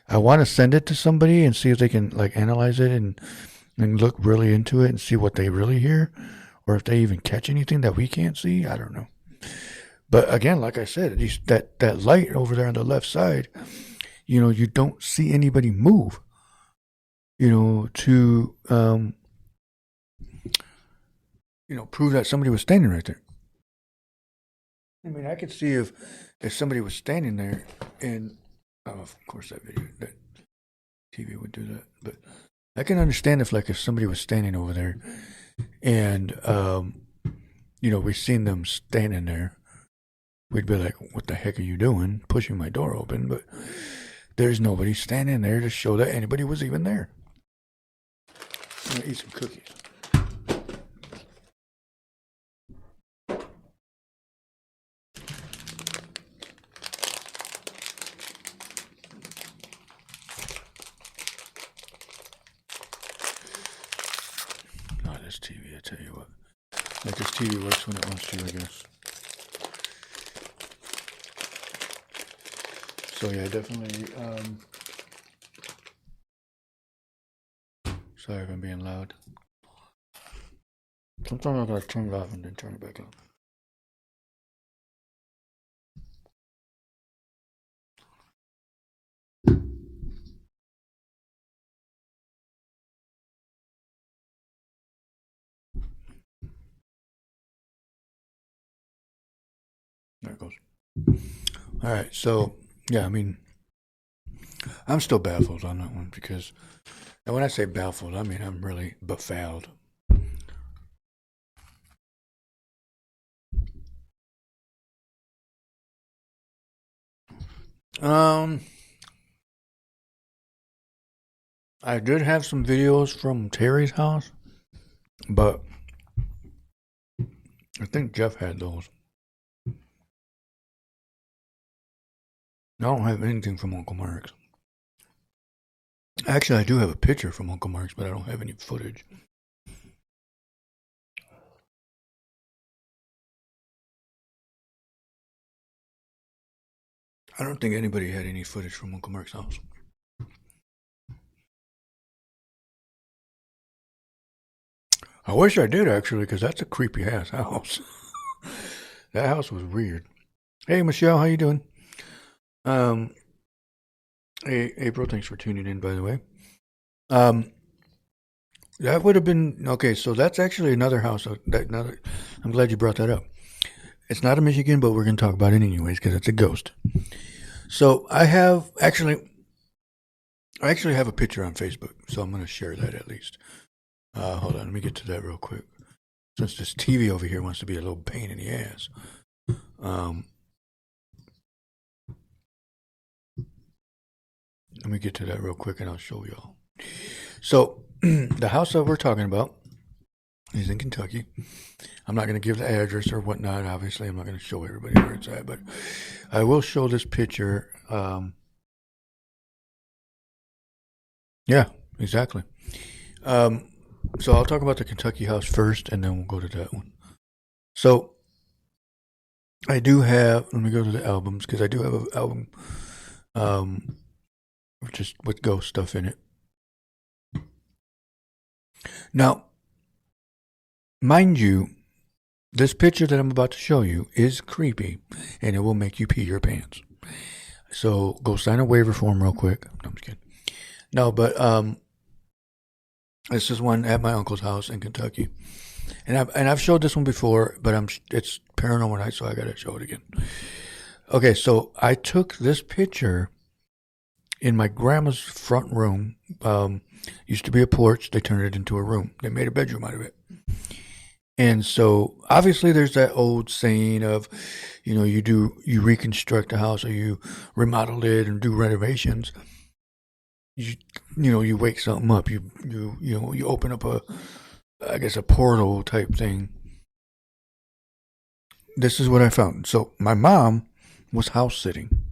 I want to send it to somebody and see if they can, like, analyze it and look really into it and see what they really hear, or if they even catch anything that we can't see. I don't know. But again, like I said, that light over there on the left side, you don't see anybody move, to, prove that somebody was standing right there. I mean, I could see if somebody was standing there and of course, that TV would do that. But I can understand if somebody was standing over there, and we seen them standing there, we'd be like, "What the heck are you doing? Pushing my door open?" But there's nobody standing there to show that anybody was even there. I'm gonna eat some cookies. This TV, I tell you what. Like this TV works when it wants to, I guess. So yeah, definitely. Sorry if I'm being loud. Sometimes I gotta turn it off and then turn it back on. There it goes. All right, so yeah, I mean, I'm still baffled on that one because, and when I say baffled, I mean I'm really befouled. I did have some videos from Terry's house, but I think Jeff had those. I don't have anything from Uncle Mark's. Actually, I do have a picture from Uncle Mark's, but I don't have any footage. I don't think anybody had any footage from Uncle Mark's house. I wish I did, actually, because that's a creepy-ass house. That house was weird. Hey, Michelle, how you doing? Hey, April, thanks for tuning in, by the way. That would have been, okay, so that's actually another house. I'm glad you brought that up. It's not a Michigan, but we're going to talk about it anyways, because it's a ghost. So I actually have a picture on Facebook, so I'm going to share that at least. Hold on, let me get to that real quick. Since this TV over here wants to be a little pain in the ass. Let me get to that real quick and I'll show y'all. So, the house that we're talking about is in Kentucky. I'm not going to give the address or whatnot. Obviously, I'm not going to show everybody where it's at, but I will show this picture. Yeah, exactly. So I'll talk about the Kentucky house first, and then we'll go to that one. So I do have. Let me go to the albums because I do have an album, just with ghost stuff in it. Now, mind you, this picture that I'm about to show you is creepy, and it will make you pee your pants. So go sign a waiver form real quick. No, I'm just kidding. No, but this is one at my uncle's house in Kentucky, and I've showed this one before, but it's Paranormal Night, so I gotta show it again. Okay, so I took this picture in my grandma's front room. Used to be a porch. They turned it into a room. They made a bedroom out of it. And so obviously there's that old saying of, you reconstruct a house or you remodel it and do renovations. You wake something up. You open up a portal type thing. This is what I found. So my mom was house sitting.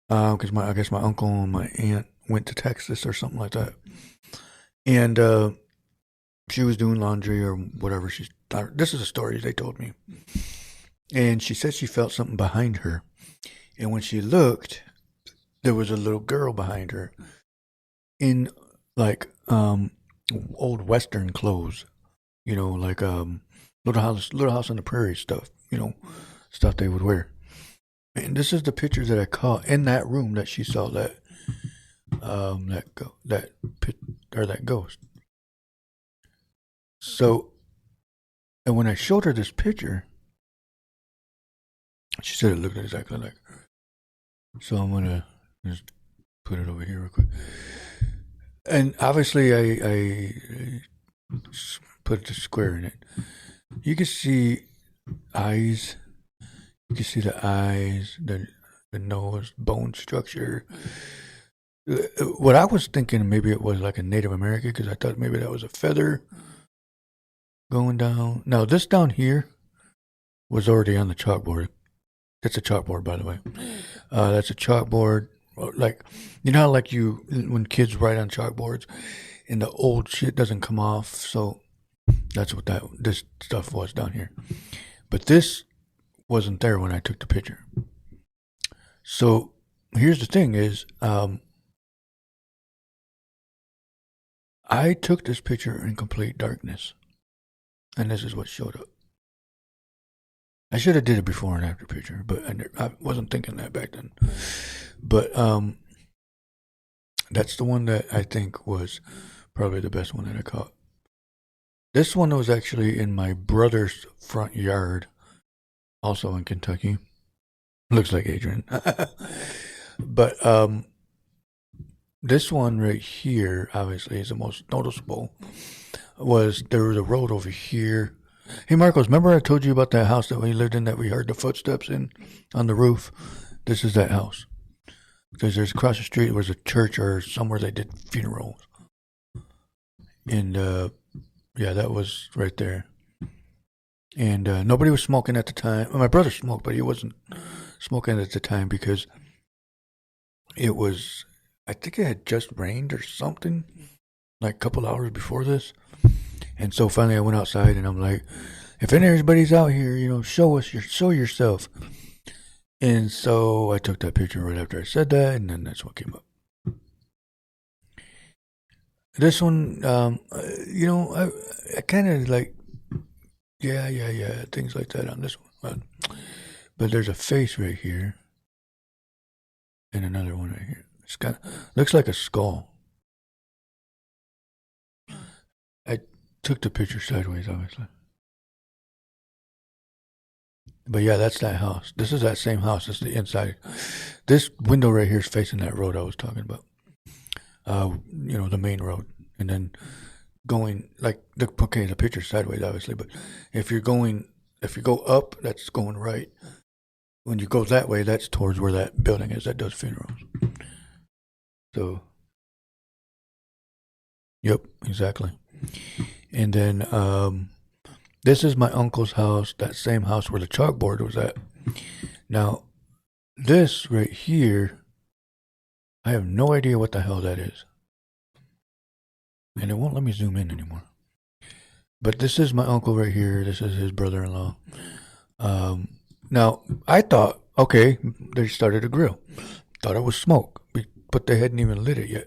Because my uncle and my aunt went to Texas or something like that. And she was doing laundry or whatever. This is a story they told me. And she said she felt something behind her. And when she looked, there was a little girl behind her in old Western clothes. Like Little House on the Prairie stuff. Stuff they would wear. And this is the picture that I caught in that room that she saw that ghost. So, and when I showed her this picture, she said it looked exactly like her. So I'm gonna just put it over here real quick. And obviously, I put the square in it. You can see eyes. You can see the eyes, the nose, bone structure. What I was thinking, maybe it was like a Native American, because I thought maybe that was a feather going down. Now, this down here was already on the chalkboard. That's a chalkboard, by the way. That's a chalkboard. Like, you know how like when kids write on chalkboards and the old shit doesn't come off. So that's what this stuff was down here. But this wasn't there when I took the picture. So here's the thing is, I took this picture in complete darkness. And this is what showed up. I should have did it before and after picture, but I wasn't thinking that back then. But that's the one that I think was probably the best one that I caught. This one was actually in my brother's front yard, also in Kentucky. Looks like Adrian. But this one right here, obviously, is the most noticeable. There was a road over here. Hey, Marcos, remember I told you about that house that we lived in that we heard the footsteps in on the roof? This is that house. Because there's across the street was a church or somewhere they did funerals. And, yeah, that was right there. And nobody was smoking at the time. Well, my brother smoked, but he wasn't smoking at the time because it was, I think it had just rained or something, like a couple hours before this. And so finally I went outside and I'm like, if anybody's out here, show yourself. And so I took that picture right after I said that, and then that's what came up. This one, I kind of like, yeah, things like that on this one. But there's a face right here. And another one right here. It's looks like a skull. I took the picture sideways, obviously. But yeah, that's that house. This is that same house. This is the inside. This window right here is facing that road I was talking about. The main road. And then going, like, the picture's sideways, obviously. But if you go up, that's going right. When you go that way, that's towards where that building is that does funerals. So, yep, exactly. And then this is my uncle's house, that same house where the chalkboard was at. Now, this right here, I have no idea what the hell that is. And it won't let me zoom in anymore. But this is my uncle right here. This is his brother-in-law. Now, I thought, okay, they started a grill. Thought it was smoke, but they hadn't even lit it yet.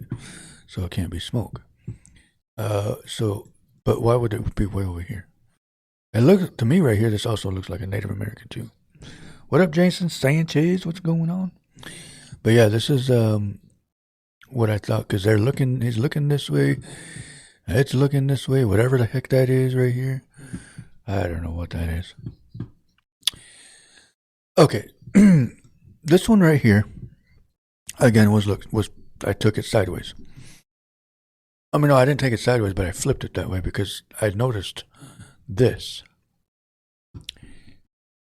So it can't be smoke. But why would it be way over here? It looks to me right here. This also looks like a Native American too. What up, Jason Sanchez? What's going on? But yeah, this is what I thought because he's looking this way. It's looking this way. Whatever the heck that is right here, I don't know what that is. Okay, this one right here again was I took it sideways. I mean, no, I didn't take it sideways, but I flipped it that way because I noticed this.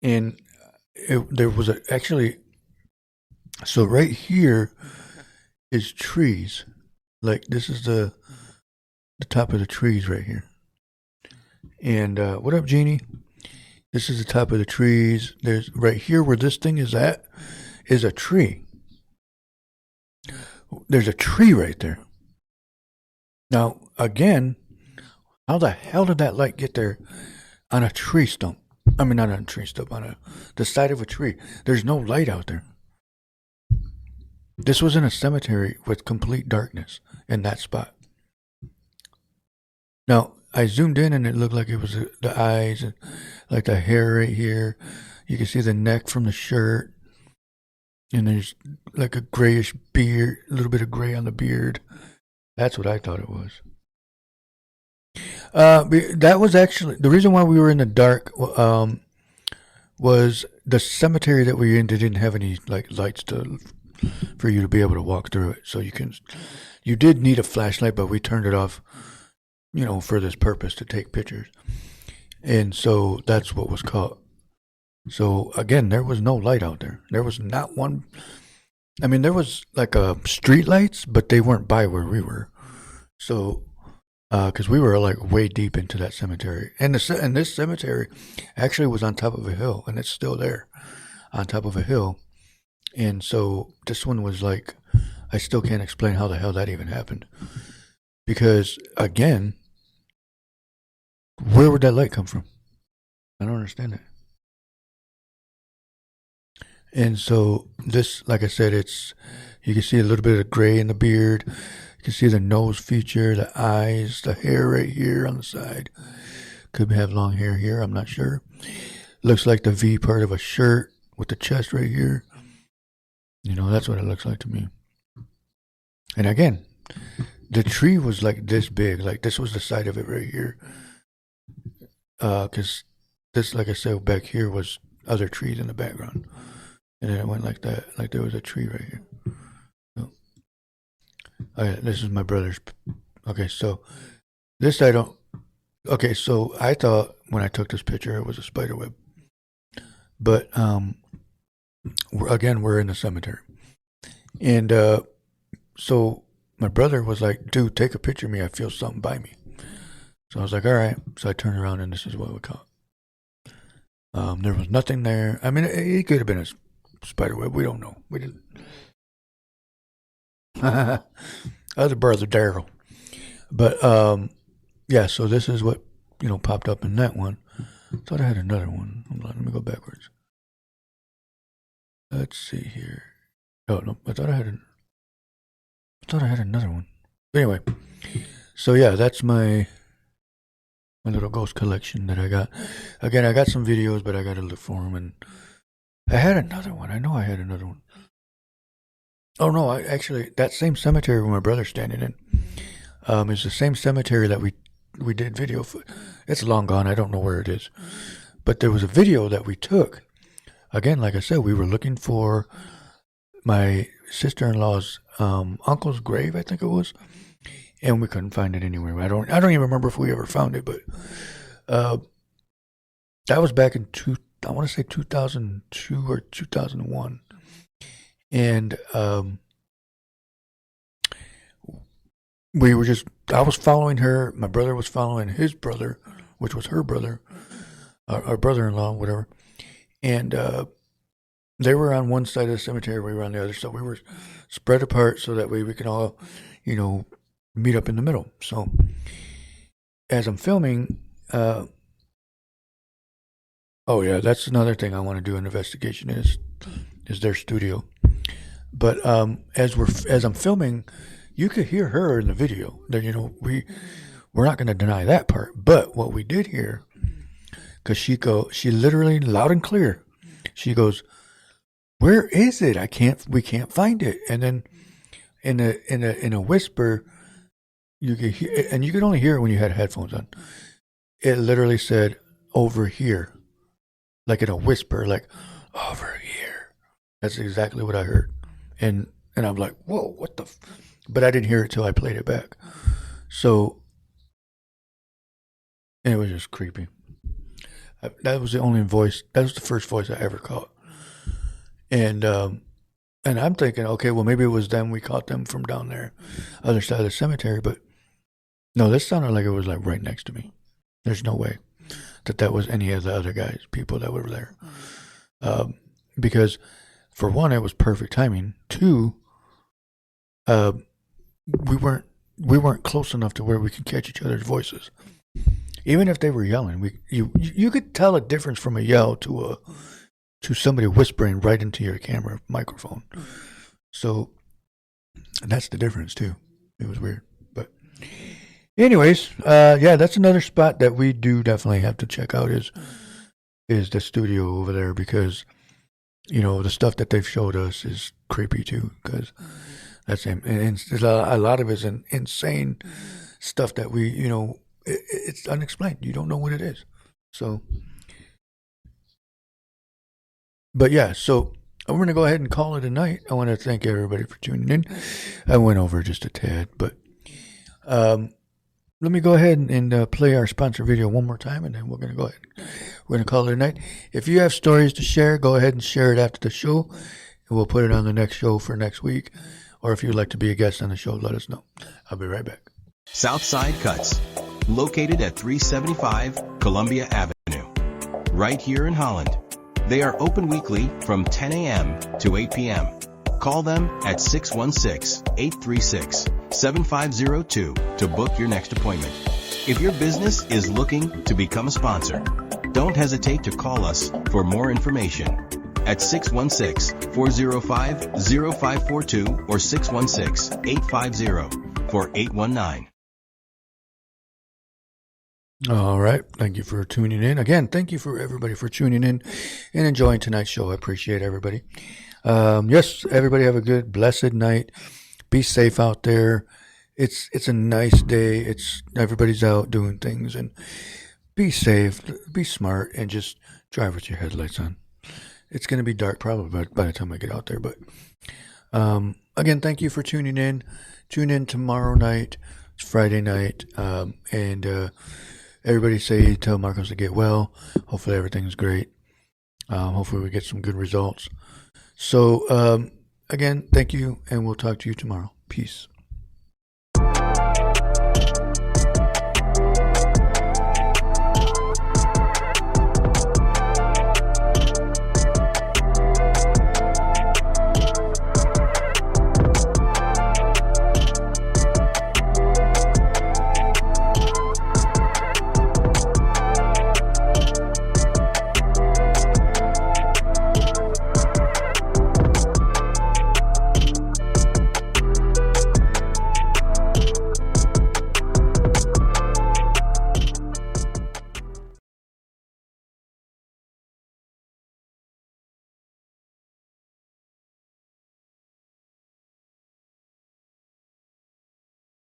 And there was so right here is trees. Like this is the top of the trees right here. And what up, Jeannie? This is the top of the trees. There's right here where this thing is at is a tree. There's a tree right there. Now, again, how the hell did that light get there on a tree stump? I mean, not on a tree stump, on the side of a tree. There's no light out there. This was in a cemetery with complete darkness in that spot. Now, I zoomed in and it looked like it was the eyes and like the hair right here. You can see the neck from the shirt. And there's like a grayish beard, a little bit of gray on the beard. That's what I thought it was. That was actually the reason why we were in the dark. Was the cemetery that we were in didn't have any like lights to for you to be able to walk through it. So you did need a flashlight, but we turned it off, for this purpose, to take pictures. And so that's what was caught. So again, there was no light out there. There was not one. I mean, there was like street lights, but they weren't by where we were. So, because we were like way deep into that cemetery, and this cemetery actually was on top of a hill, and it's still there, on top of a hill. And so this one was like, I still can't explain how the hell that even happened, because again, where would that light come from? I don't understand it. And so this, like I said, you can see a little bit of gray in the beard. You can see the nose feature, the eyes, the hair right here on the side. Could have long hair here, I'm not sure. Looks like the V part of a shirt with the chest right here. That's what it looks like to me. And again, the tree was like this big. Like this was the side of it right here. Because this, like I said, back here was other trees in the background. And then it went like that, like there was a tree right here. So, this is my brother's. Okay, so this I don't. Okay, so I thought when I took this picture it was a spider web, but again we're in the cemetery, and so my brother was like, "Dude, take a picture of me. I feel something by me." So I was like, "All right." So I turned around and this is what we caught. There was nothing there. I mean, it could have been a spider web. We don't know. We didn't. Other brother Daryl. But yeah. So this is what popped up in that one. I thought I had another one. Hold on, let me go backwards. Let's see here. Oh no, I thought I had another one. Anyway, so yeah, that's my little ghost collection that I got. Again, I got some videos, but I got to look for them. And I had another one. I know I had another one. Oh no, actually that same cemetery where my brother's standing in is the same cemetery that we did video for. It's long gone. I don't know where it is, but there was a video that we took. Again, like I said, we were looking for my sister-in-law's uncle's grave, I think it was, and we couldn't find it anywhere. I don't even remember if we ever found it, but that was back in I want to say 2002 or 2001. And I was following her. My brother was following his brother, which was her brother, our brother-in-law, whatever. And they were on one side of the cemetery, we were on the other. So we were spread apart so that way we could all, meet up in the middle. So as I'm filming, oh yeah, that's another thing I want to do an investigation is their studio. But as I'm filming, you could hear her in the video. That we're not going to deny that part. But what we did hear, because she literally loud and clear, she goes, "Where is it? We can't find it." And then in a whisper, you could hear, and you could only hear it when you had headphones on. It literally said, "Over here," like in a whisper, like "over here." That's exactly what I heard. And I'm like, whoa, what the? But I didn't hear it till I played it back. So it was just creepy. That was the only voice. That was the first voice I ever caught. And I'm thinking, okay, well maybe it was them. We caught them from down there, other side of the cemetery. But no, this sounded like it was like right next to me. There's no way that was any of the other people that were there. Because for one, it was perfect timing. Two, we weren't close enough to where we could catch each other's voices. Even if they were yelling, you could tell a difference from a yell to somebody whispering right into your camera microphone. So that's the difference too. It was weird, but anyways, yeah, that's another spot that we do definitely have to check out is the studio over there, because the stuff that they've showed us is creepy too, because that's and a lot of it's insane stuff that we it's unexplained. You don't know what it is. So, but yeah, so we're going to go ahead and call it a night. I want to thank everybody for tuning in. I went over just a tad, but let me go ahead and play our sponsor video one more time, and then we're going to go ahead. We're going to call it a night. If you have stories to share, go ahead and share it after the show, and we'll put it on the next show for next week. Or if you'd like to be a guest on the show, let us know. I'll be right back. Southside Cuts, located at 375 Columbia Avenue, right here in Holland. They are open weekly from 10 a.m. to 8 p.m. Call them at 616-836-7502 to book your next appointment. If your business is looking to become a sponsor, don't hesitate to call us for more information at 616-405-0542 or 616-850-4819. All right. Thank you for tuning in. Again, thank you for everybody for tuning in and enjoying tonight's show. I appreciate everybody. Yes, everybody have a good, blessed night. Be safe out there. It's a nice day. Everybody's out doing things, and be safe, be smart, and just drive with your headlights on. It's going to be dark probably by the time I get out there. But again, thank you for tuning in. Tune in tomorrow night. It's Friday night. And everybody tell Marcos to get well. Hopefully everything's great. Hopefully we get some good results. So again, thank you, and we'll talk to you tomorrow. Peace.